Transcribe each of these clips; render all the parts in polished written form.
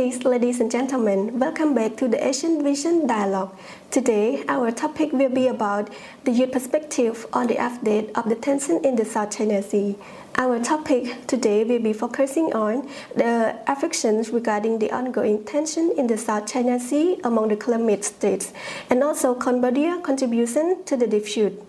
Please, ladies and gentlemen, welcome back to the Asian Vision Dialogue. Today, our topic will be about the youth perspective on the update of the tension in the South China Sea. Our topic today will be focusing on the affections regarding the ongoing tension in the South China Sea among the climate states, and also Cambodia's contribution to the dispute.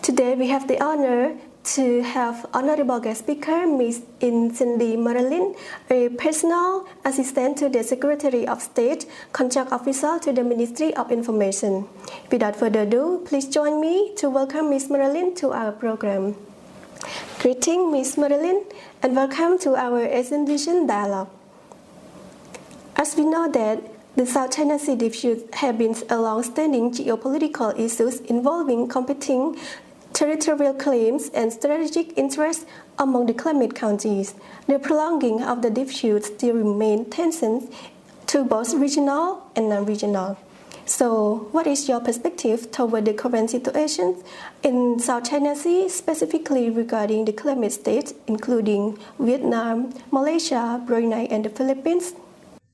Today, we have the honor to have honorable guest speaker, Ms. Cindy Marilyn, a personal assistant to the Secretary of State, contract officer to the Ministry of Information. Without further ado, please join me to welcome Ms. Marilyn to our program. Greetings, Ms. Marilyn, and welcome to our Asian Vision Dialogue. As we know that the South China Sea dispute has been a long-standing geopolitical issue involving competing territorial claims and strategic interests among the claimant countries. The prolonging of the dispute still remains tensions to both regional and non-regional. So, what is your perspective toward the current situation in South China Sea, specifically regarding the claimant states, including Vietnam, Malaysia, Brunei, and the Philippines?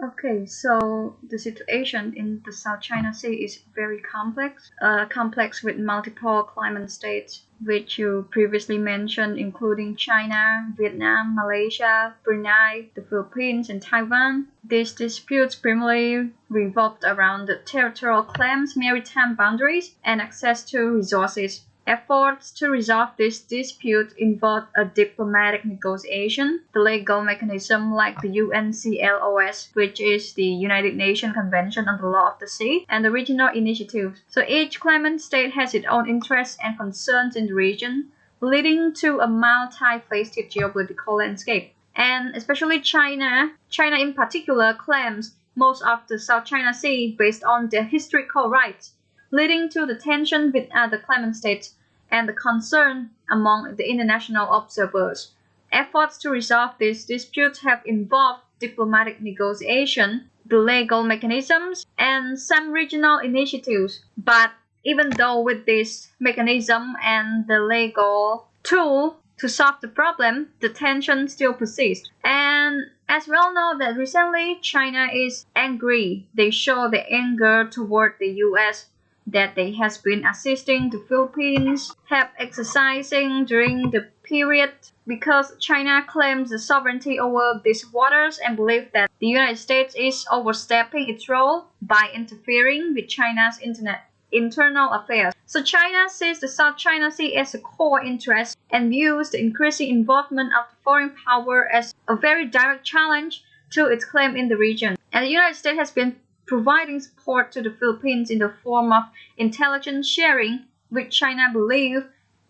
Okay, so the situation in the South China Sea is very complex with multiple claimant states, which you previously mentioned, including China, Vietnam, Malaysia, Brunei, the Philippines, and Taiwan. These disputes primarily revolved around the territorial claims, maritime boundaries, and access to resources. Efforts to resolve this dispute involved a diplomatic negotiation, the legal mechanism like the UNCLOS, which is the United Nations Convention on the Law of the Sea, and the regional initiatives. So each claimant state has its own interests and concerns in the region, leading to a multi-faceted geopolitical landscape. And especially China in particular claims most of the South China Sea based on their historical rights, leading to the tension with other claimant states and the concern among the international observers. Efforts to resolve these disputes have involved diplomatic negotiation, the legal mechanisms, and some regional initiatives. But even though with this mechanism and the legal tool to solve the problem, the tension still persists. And as we all know that recently China is angry. They show the anger toward the US that they has been assisting the Philippines, have exercising during the period because China claims the sovereignty over these waters and believe that the United States is overstepping its role by interfering with China's internal affairs. So China sees the South China Sea as a core interest and views the increasing involvement of the foreign power as a very direct challenge to its claim in the region. And the United States has been providing support to the Philippines in the form of intelligence sharing, which China believes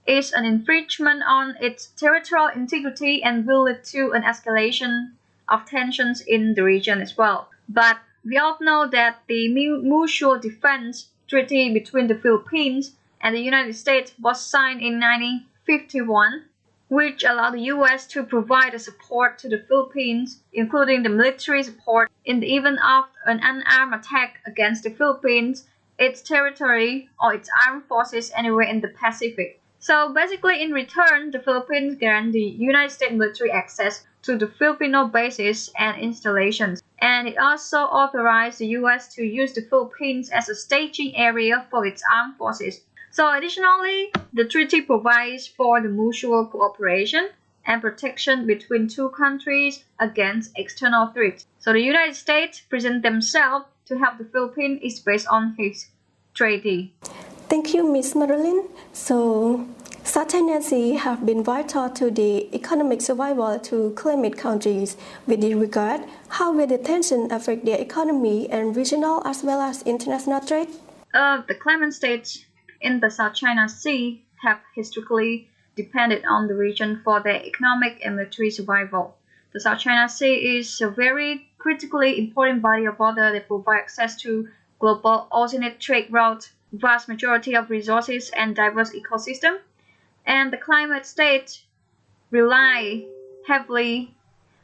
is an infringement on its territorial integrity and will lead to an escalation of tensions in the region as well. But we all know that the Mutual Defense Treaty between the Philippines and the United States was signed in 1951, which allowed the US to provide support to the Philippines, including the military support in the event of an unarmed attack against the Philippines, its territory, or its armed forces anywhere in the Pacific. So basically, in return, the Philippines grant the United States military access to the Filipino bases and installations. And it also authorized the US to use the Philippines as a staging area for its armed forces. So additionally, the treaty provides for the mutual cooperation and protection between two countries against external threats. So the United States present themselves to help the Philippines is based on his treaty. Thank you, Ms. Marilyn. So, South China Sea have been vital to the economic survival to claimant countries. With this regard, how will the tension affect their economy and regional as well as international trade? The claimant states in the South China Sea have historically depended on the region for their economic and military survival. The South China Sea is a very critically important body of water that provides access to global alternate trade routes, vast majority of resources, and diverse ecosystem. And the climate states rely heavily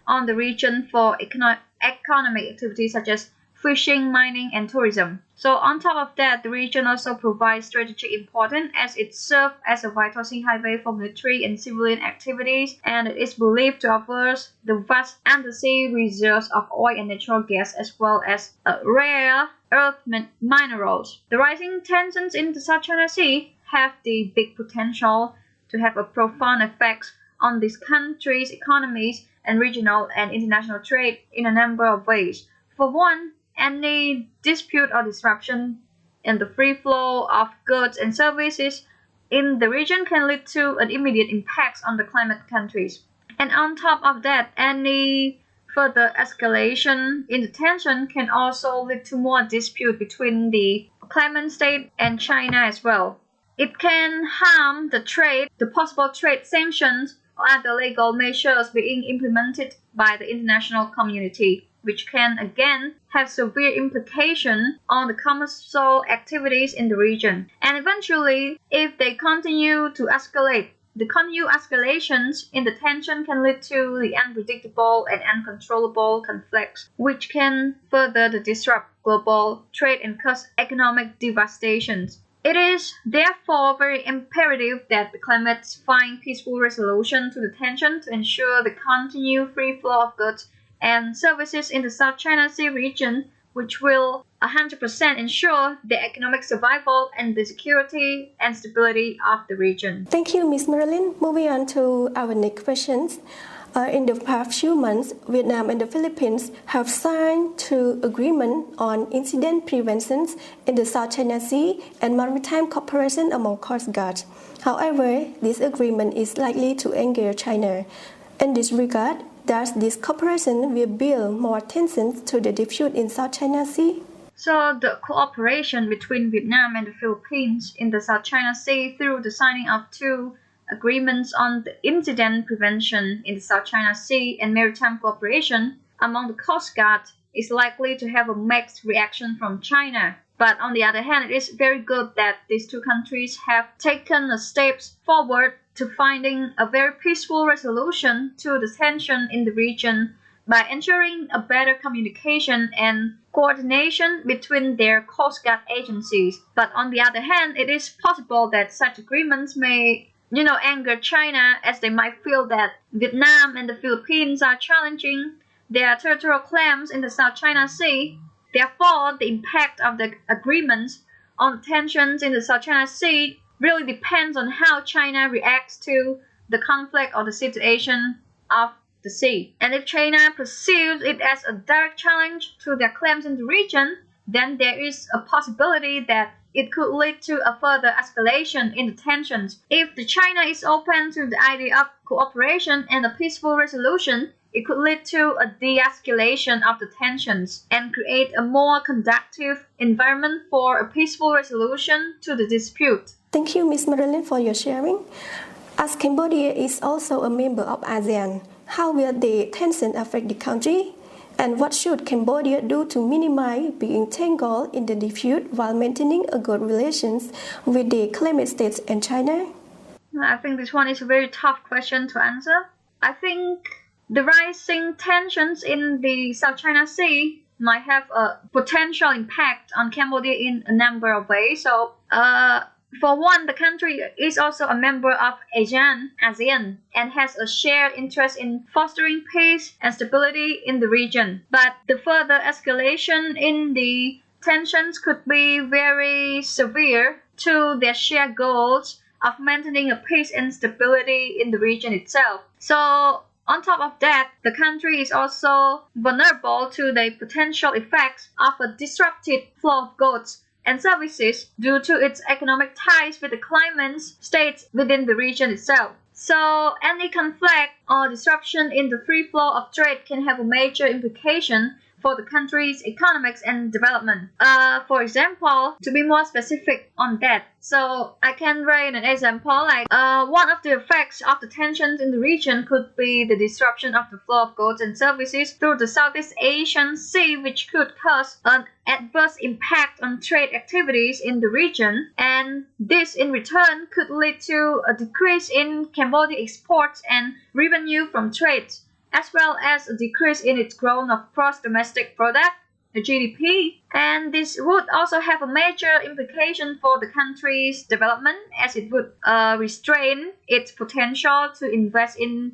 on the region for economic activities such as fishing, mining, and tourism. So on top of that, the region also provides strategic importance as it serves as a vital sea highway for military and civilian activities, and it is believed to offer the vast undersea reserves of oil and natural gas as well as rare earth minerals. The rising tensions in the South China Sea have the big potential to have a profound effect on these countries' economies and regional and international trade in a number of ways. For one, any dispute or disruption in the free flow of goods and services in the region can lead to an immediate impact on the climate countries. And on top of that, any further escalation in the tension can also lead to more dispute between the claimant state and China as well. It can harm the trade, the possible trade sanctions or other legal measures being implemented by the international community, which can again have severe implications on the commercial activities in the region. And eventually, if they continue to escalate, the continued escalations in the tension can lead to the unpredictable and uncontrollable conflicts, which can further disrupt global trade and cause economic devastations. It is therefore very imperative that the claimants find peaceful resolution to the tension to ensure the continued free flow of goods and services in the South China Sea region, which will 100% ensure the economic survival and the security and stability of the region. Thank you, Ms. Marilyn. Moving on to our next questions. In the past few months, Vietnam and the Philippines have signed two agreements on incident prevention in the South China Sea and maritime cooperation among coast guards. However, this agreement is likely to anger China. In this regard, does this cooperation will build more tensions to the dispute in South China Sea? So the cooperation between Vietnam and the Philippines in the South China Sea through the signing of two agreements on the incident prevention in the South China Sea and maritime cooperation among the Coast Guard is likely to have a mixed reaction from China. But on the other hand, it is very good that these two countries have taken the steps forward to finding a very peaceful resolution to the tension in the region by ensuring a better communication and coordination between their Coast Guard agencies. But on the other hand, it is possible that such agreements may anger China as they might feel that Vietnam and the Philippines are challenging their territorial claims in the South China Sea. Therefore, the impact of the agreements on tensions in the South China Sea really depends on how China reacts to the conflict or the situation of the sea. And if China perceives it as a direct challenge to their claims in the region, then there is a possibility that it could lead to a further escalation in the tensions. If the China is open to the idea of cooperation and a peaceful resolution, it could lead to a de-escalation of the tensions and create a more conducive environment for a peaceful resolution to the dispute. Thank you, Ms. Marilyn, for your sharing. As Cambodia is also a member of ASEAN, how will the tension affect the country? And what should Cambodia do to minimize being entangled in the dispute while maintaining a good relations with the claimant states and China? I think this one is a very tough question to answer. I think the rising tensions in the South China Sea might have a potential impact on Cambodia in a number of ways. So, for one, the country is also a member of ASEAN and has a shared interest in fostering peace and stability in the region. But the further escalation in the tensions could be very severe to their shared goals of maintaining a peace and stability in the region itself. So, on top of that, the country is also vulnerable to the potential effects of a disrupted flow of goods and services due to its economic ties with the claimant states within the region itself. So any conflict or disruption in the free flow of trade can have a major implication for the country's economics and development. For example, to be more specific on that, so I can raise an example like one of the effects of the tensions in the region could be the disruption of the flow of goods and services through the Southeast Asian Sea, which could cause an adverse impact on trade activities in the region, and this in return could lead to a decrease in Cambodia exports and revenue from trade, as well as a decrease in its growth of gross domestic product GDP. And this would also have a major implication for the country's development, as it would restrain its potential to invest in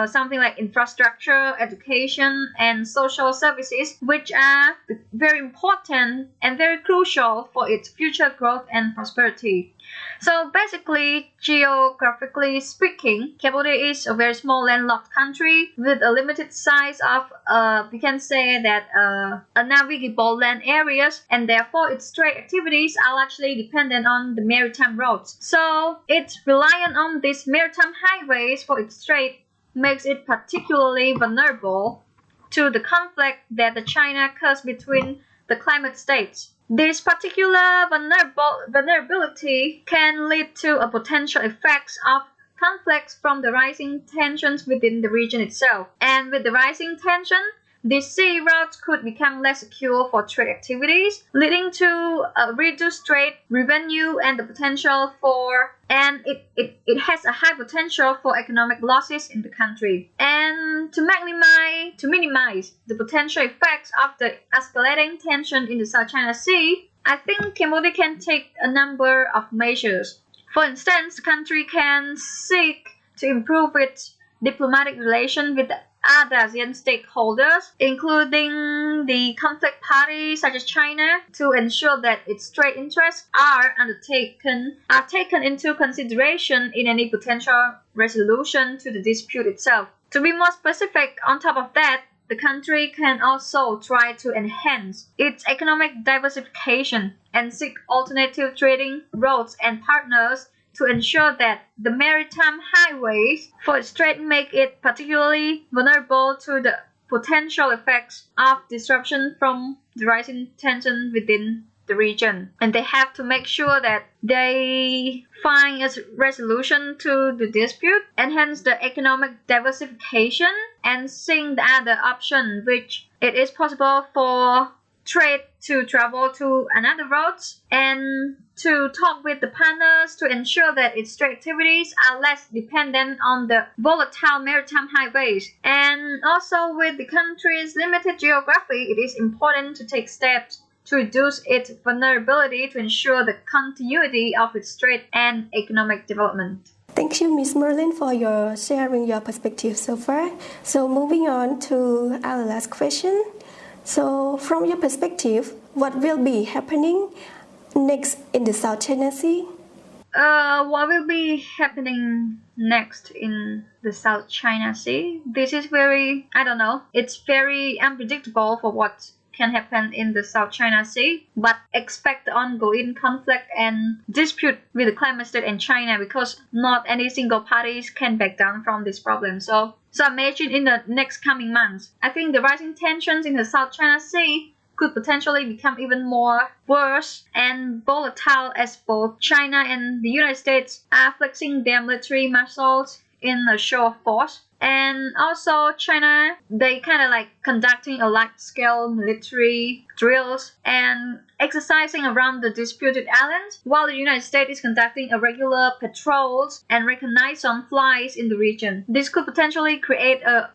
something like infrastructure, education, and social services, which are very important and very crucial for its future growth and prosperity. So basically, geographically speaking, Cambodia is a very small landlocked country with a limited size of, we can say that, a navigable land areas, and therefore its trade activities are largely dependent on the maritime roads. So its reliance on these maritime highways for its trade makes it particularly vulnerable to the conflict that the China caused between the climate states. This particular vulnerability can lead to a potential effects of conflicts from the rising tensions within the region itself. And with the rising tension, these sea routes could become less secure for trade activities, leading to a reduced trade revenue and the potential for it has a high potential for economic losses in the country. And to minimize the potential effects of the escalating tension in the South China Sea, I think Cambodia can take a number of measures. For instance, the country can seek to improve its diplomatic relations with other ASEAN stakeholders, including the conflict parties such as China, to ensure that its trade interests are taken into consideration in any potential resolution to the dispute itself. To be more specific, on top of that, the country can also try to enhance its economic diversification and seek alternative trading routes and partners to ensure that the maritime highways for its trade make it particularly vulnerable to the potential effects of disruption from the rising tension within the region. And they have to make sure that they find a resolution to the dispute, enhance the economic diversification, and seek the other option, which it is possible for trade to travel to another routes, and to talk with the partners to ensure that its trade activities are less dependent on the volatile maritime highways. And also, with the country's limited geography, it is important to take steps to reduce its vulnerability to ensure the continuity of its trade and economic development. Thank you, Ms. Merlin, for your sharing your perspective so far. So moving on to our last question. So from your perspective, what will be happening next in the South China Sea? What will be happening next in the South China Sea? This is very, I don't know, it's very unpredictable for what can happen in the South China Sea, but expect ongoing conflict and dispute with the climate state and China, because not any single parties can back down from this problem. So imagine in the next coming months, I think the rising tensions in the South China Sea could potentially become even more worse and volatile, as both China and the United States are flexing their military muscles in a show of force. And also China, they kind of like conducting a large-scale military drills and exercising around the disputed islands, while the United States is conducting irregular patrols and reconnaissance flights in the region. This could potentially create a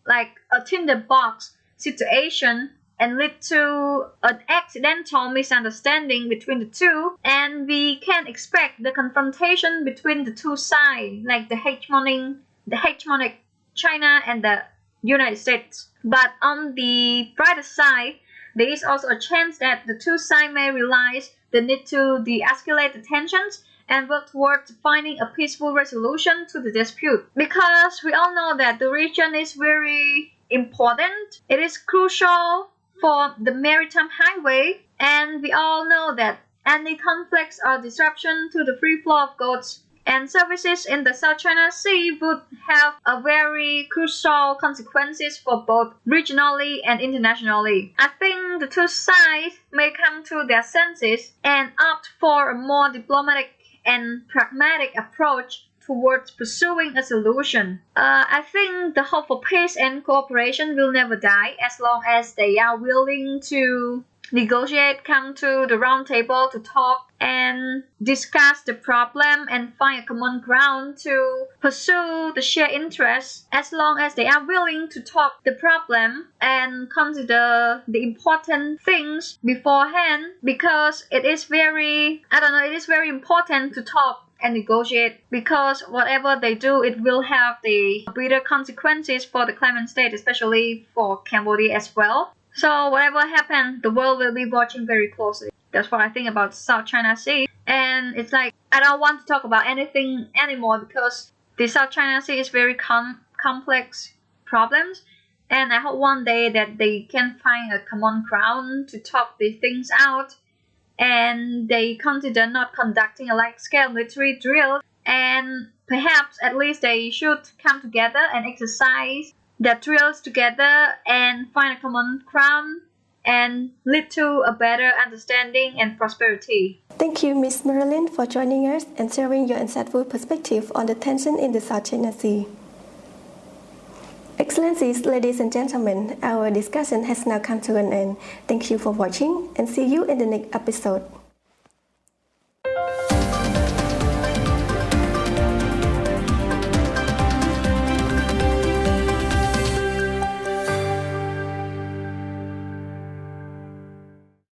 tinderbox situation and lead to an accidental misunderstanding between the two, and we can expect the confrontation between the two sides, like the hegemonic China and the United States. But on the brighter side, there is also a chance that the two sides may realize the need to de-escalate the tensions and work towards finding a peaceful resolution to the dispute. Because we all know that the region is very important. It is crucial for the maritime highway, and we all know that any conflicts or disruption to the free flow of goods and services in the South China Sea would have a very crucial consequences for both regionally and internationally. I think the two sides may come to their senses and opt for a more diplomatic and pragmatic approach towards pursuing a solution. I think the hope for peace and cooperation will never die as long as they are willing to negotiate, come to the round table to talk and discuss the problem and find a common ground to pursue the shared interests, as long as they are willing to talk the problem and consider the important things beforehand, because it is very important to talk and negotiate, because whatever they do, it will have the bitter consequences for the claimant state, especially for Cambodia as well. So whatever happens, the world will be watching very closely. That's what I think about South China Sea. And it's like, I don't want to talk about anything anymore, because the South China Sea is very complex problems. And I hope one day that they can find a common ground to talk these things out. And they consider not conducting a large-scale military drill. And perhaps at least they should come together and exercise the drills together and find a common ground and lead to a better understanding and prosperity. Thank you, Ms. Marilyn, for joining us and sharing your insightful perspective on the tension in the South China Sea. Excellencies, ladies and gentlemen, our discussion has now come to an end. Thank you for watching and see you in the next episode.